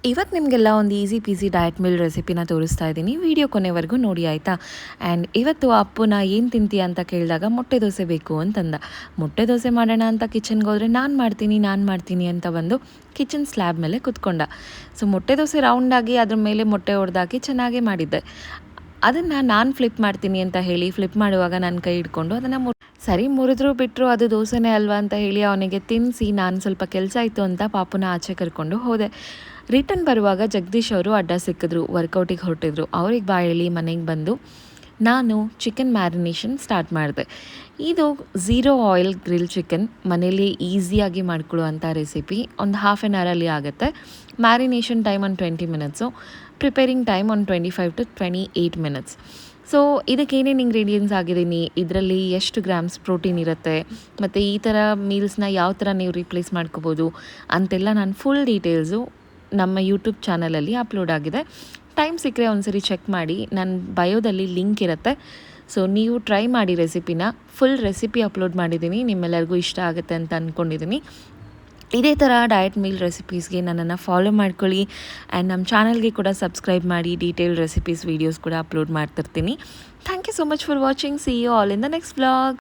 ಇವತ್ತು ನಿಮಗೆಲ್ಲ ಒಂದು ಈಸಿ ಪೀಸಿ ಡಯಟ್ ಮೀಲ್ ರೆಸಿಪಿನ ತೋರಿಸ್ತಾ ಇದ್ದೀನಿ. ವಿಡಿಯೋ ಕೊನೆವರೆಗೂ ನೋಡಿ ಆಯಿತಾ. ಆ್ಯಂಡ್ ಇವತ್ತು ಅಪ್ಪುನ ಏನು ತಿಂತೀಯ ಅಂತ ಕೇಳಿದಾಗ ಮೊಟ್ಟೆ ದೋಸೆ ಬೇಕು ಅಂತಂದ. ಮೊಟ್ಟೆ ದೋಸೆ ಮಾಡೋಣ ಅಂತ ಕಿಚನ್ಗೆ ಹೋದರೆ ನಾನು ಮಾಡ್ತೀನಿ ಅಂತ ಬಂದು ಕಿಚನ್ ಸ್ಲ್ಯಾಬ್ ಮೇಲೆ ಕುತ್ಕೊಂಡ. ಸೊ ಮೊಟ್ಟೆ ದೋಸೆ ರೌಂಡಾಗಿ ಅದ್ರ ಮೇಲೆ ಮೊಟ್ಟೆ ಹೊಡೆದಾಕಿ ಚೆನ್ನಾಗೇ ಮಾಡಿದ್ದೆ. ಅದನ್ನು ನಾನು ಫ್ಲಿಪ್ ಮಾಡ್ತೀನಿ ಅಂತ ಹೇಳಿ ಫ್ಲಿಪ್ ಮಾಡುವಾಗ ನನ್ನ ಕೈ ಹಿಡ್ಕೊಂಡು ಅದನ್ನು ಸರಿ ಮುರಿದ್ರು ಬಿಟ್ಟರು ಅದು ದೋಸೆನೇ ಅಲ್ವಾ ಅಂತ ಹೇಳಿ ಅವನಿಗೆ ತಿನ್ನಿಸಿ ನಾನು ಸ್ವಲ್ಪ ಕೆಲಸ ಇತ್ತು ಅಂತ ಪಾಪುನ ಆಚೆ ಕರ್ಕೊಂಡು ಹೋದೆ. ರಿಟರ್ನ್ ಬರುವಾಗ ಜಗದೀಶ್ ಅವರು ಅಡ್ಡ ಸಿಕ್ಕಿದ್ರು, ವರ್ಕೌಟಿಗೆ ಹೊರಟಿದ್ರು. ಅವ್ರಿಗೆ ಬಾಯಲ್ಲಿ ಮನೆಗೆ ಬಂದು ನಾನು ಚಿಕನ್ ಮ್ಯಾರಿನೇಷನ್ ಸ್ಟಾರ್ಟ್ ಮಾಡಿದೆ. ಇದು ಝೀರೋ ಆಯಿಲ್ ಗ್ರಿಲ್ ಚಿಕನ್ ಮನೇಲಿ ಈಸಿಯಾಗಿ ಮಾಡ್ಕೊಳ್ಳುವಂಥ ರೆಸಿಪಿ. ಒಂದು ಹಾಫ್ ಆನ್ ಅವರಲ್ಲಿ ಆಗುತ್ತೆ. ಮ್ಯಾರಿನೇಷನ್ ಟೈಮ್ ಒಂದು 20 ಮಿನಿಟ್ಸು, ಪ್ರಿಪೇರಿಂಗ್ ಟೈಮ್ ಒಂದು 25 to 28 ಮಿನಿಟ್ಸ್. ಸೊ ಇದಕ್ಕೆ ಏನೇನು ಇಂಗ್ರೀಡಿಯೆಂಟ್ಸ್ ಆಗಿದ್ದೀನಿ, ಇದರಲ್ಲಿ ಎಷ್ಟು ಗ್ರಾಮ್ಸ್ ಪ್ರೋಟೀನ್ ಇರುತ್ತೆ, ಮತ್ತು ಈ ಥರ ಮೀಲ್ಸ್ನ ಯಾವ ಥರ ನೀವು ರೀಪ್ಲೇಸ್ ಮಾಡ್ಕೋಬೋದು ಅಂತೆಲ್ಲ ನಾನು ಫುಲ್ ಡೀಟೇಲ್ಸು ನಮ್ಮ ಯೂಟ್ಯೂಬ್ ಚಾನಲಲ್ಲಿ ಅಪ್ಲೋಡ್ ಆಗಿದೆ. ಟೈಮ್ ಸಿಕ್ಕರೆ ಒಂದ್ಸರಿ ಚೆಕ್ ಮಾಡಿ, ನನ್ನ ಬಯೋದಲ್ಲಿ ಲಿಂಕ್ ಇರುತ್ತೆ. ಸೊ ನೀವು ಟ್ರೈ ಮಾಡಿ ರೆಸಿಪಿನ. ಫುಲ್ ರೆಸಿಪಿ ಅಪ್ಲೋಡ್ ಮಾಡಿದ್ದೀನಿ, ನಿಮ್ಮೆಲ್ಲರಿಗೂ ಇಷ್ಟ ಆಗುತ್ತೆ ಅಂತ ಅಂದ್ಕೊಂಡಿದ್ದೀನಿ. ಇದೇ ಥರ ಡಯಟ್ ಮೀಲ್ ರೆಸಿಪೀಸ್ಗೆ ನನ್ನನ್ನು ಫಾಲೋ ಮಾಡ್ಕೊಳ್ಳಿ. ಆ್ಯಂಡ್ ನಮ್ಮ ಚಾನಲ್ಗೆ ಕೂಡ ಸಬ್ಸ್ಕ್ರೈಬ್ ಮಾಡಿ. ಡೀಟೇಲ್ ರೆಸಿಪೀಸ್ ವೀಡಿಯೋಸ್ ಕೂಡ ಅಪ್ಲೋಡ್ ಮಾಡ್ತಿರ್ತೀನಿ. Thank you so much for watching. See you all in the next vlog.